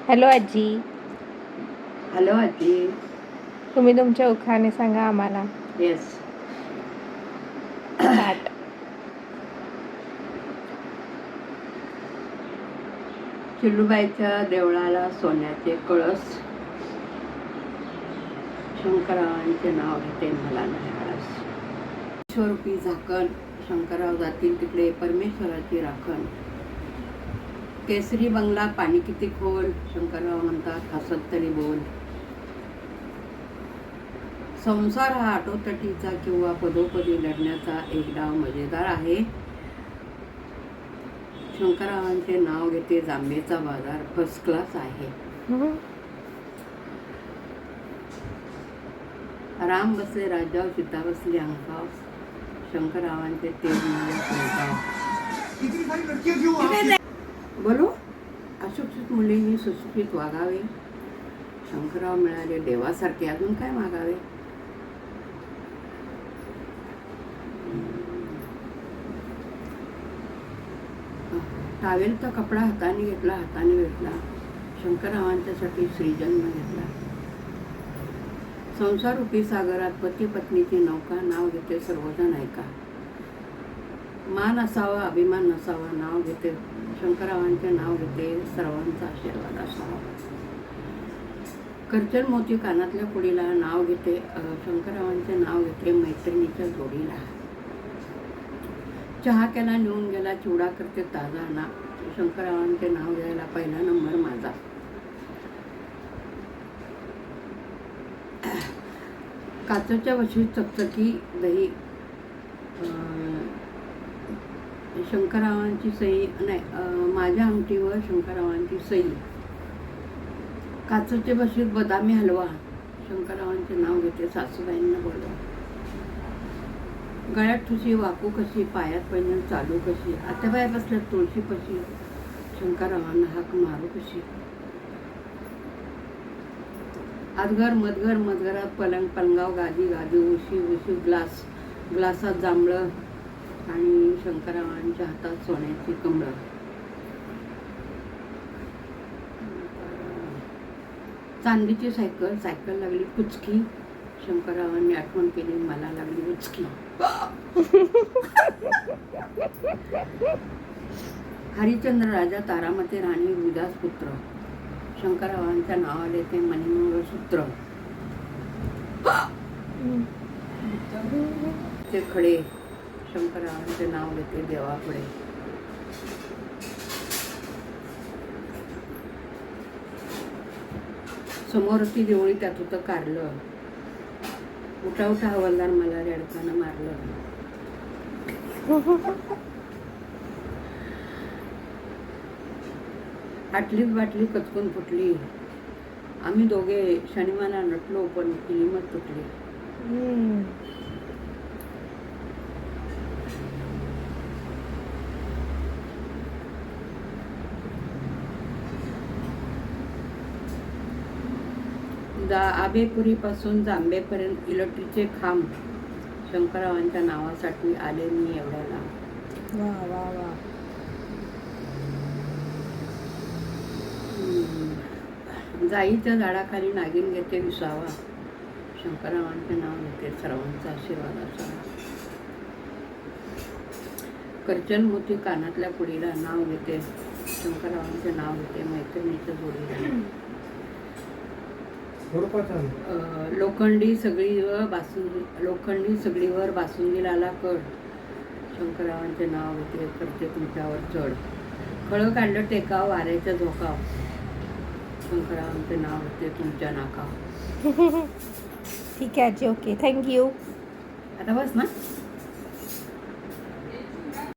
Hello आजी. Hello आजी. तुम्ही तुमच्या उखाणे सांगा आम्हाला. येस. स्टार्ट. चिलूबाईच्या देवळाला सोन्याचे कळस, शंकररावांचे नाव घेते मला नाही आळस. ईश्वरूपी झाकण, शंकरराव जातील तिकडे परमेश्वराची राखण. केसरी बंगला पाणी किती खोल, शंकरराव म्हणतात हसत तरी बोल. संसार हा आटोतटीचा किंवा पदोपदी लढण्याचा एक डाव मजेदार आहे. शंकररावांचे नाव घेते जांभेचा बाजार फर्स्ट क्लास आहे. राम बसले राज्यावर, सीता बसली अंकाव, शंकररावांचे ते बोलो. अशिक्षित मुलींनी सुशिक्षित वागावे, शंकरराव मिळाले देवासारखे, अजून काय मागावे. टावेलचा कपडा हाताने घेतला, हाताने भेटला, शंकररावांच्यासाठी श्रीजन्म घेतला. संसार रूपी सागरात पती पत्नीची नौका, नाव घेते सर्वजण ऐका. मान असावा अभिमान नसावा, नाव घेते शंकररावांचे नाव घेते सर्वांचा आशीर्वाद असावा. करचल मोती कानातल्या पुडीला, नाव घेते शंकररावांचे नाव घेते मैत्रिणीच्या जोडीला. चहा केला नेऊन गेला, चिवडा करते ताजा ना, शंकररावांचे नाव घ्यायला पहिला नंबर माझा. काचेच्या वशीत चकचकी दही, शंकररावांची सई नाही, माझ्या आमटीवर शंकररावांची सई. काचेच्या बशीत बदामी हलवा, शंकररावांचे नाव घेते सासूबाईंना बोलवा. गळ्यात ठुशी वाकू कशी, पायात पैंजण चालू कशी, आत्याबाई बसल्यात तुळशी पशी, शंकररावांना हाक मारू कशी. आतघर मधघर, मधघरात पलंग, पलंगाव गादी, गादी उशी, उशी ग्लास, ग्लासात जांभळं आणि शंकररावांच्या हातात सोन्याची कमळं. चांदीची सायकल, सायकल लागली कुचकी, शंकररावांनी आठवण केली मला लागली उचकी. हरिश्चंद्र राजा, तारामती राणी, विदास पुत्र, शंकररावांच्या नावाले ते मणिमंगळसूत्र. ते खडे, शंकररावांचे नाव घेते देवापुढे. समोर ती देवळी, त्यात होतं कारलं, उठा उठा हवालदार मला रेडकानं मारलं. आटलीच बाटली कचकून फुटली, आम्ही दोघे शनिवाला नटलो पण किलीमत तुटली. आबेपुरीपासून जांभेपर्यंत इलेक्ट्रिकचे खांब, शंकररावांच्या नावासाठी आले मी एवढ्याला. वा वा वा. जाईच्या झाडाखाली नागिन घेते विसावा, शंकररावांचे नाव घेते सर्वांचा आशीर्वाद असावा. करचल मोती कानातल्या पुडीला, नाव घेते शंकररावांचे नाव घेते मैत्रिणीच्या जोडीला. लोखंडी सगळीवर बासुंदी लाला कड, शंकररावांचे नाव घेते करते तुमच्यावर चढ. खळं काढलं टेकाव वाऱ्याच्या झोकाव, शंकररावांचे नाव घेते तुमच्या नाकाव. ठीक आहे आजी. Okay, thank you. आता बस ना.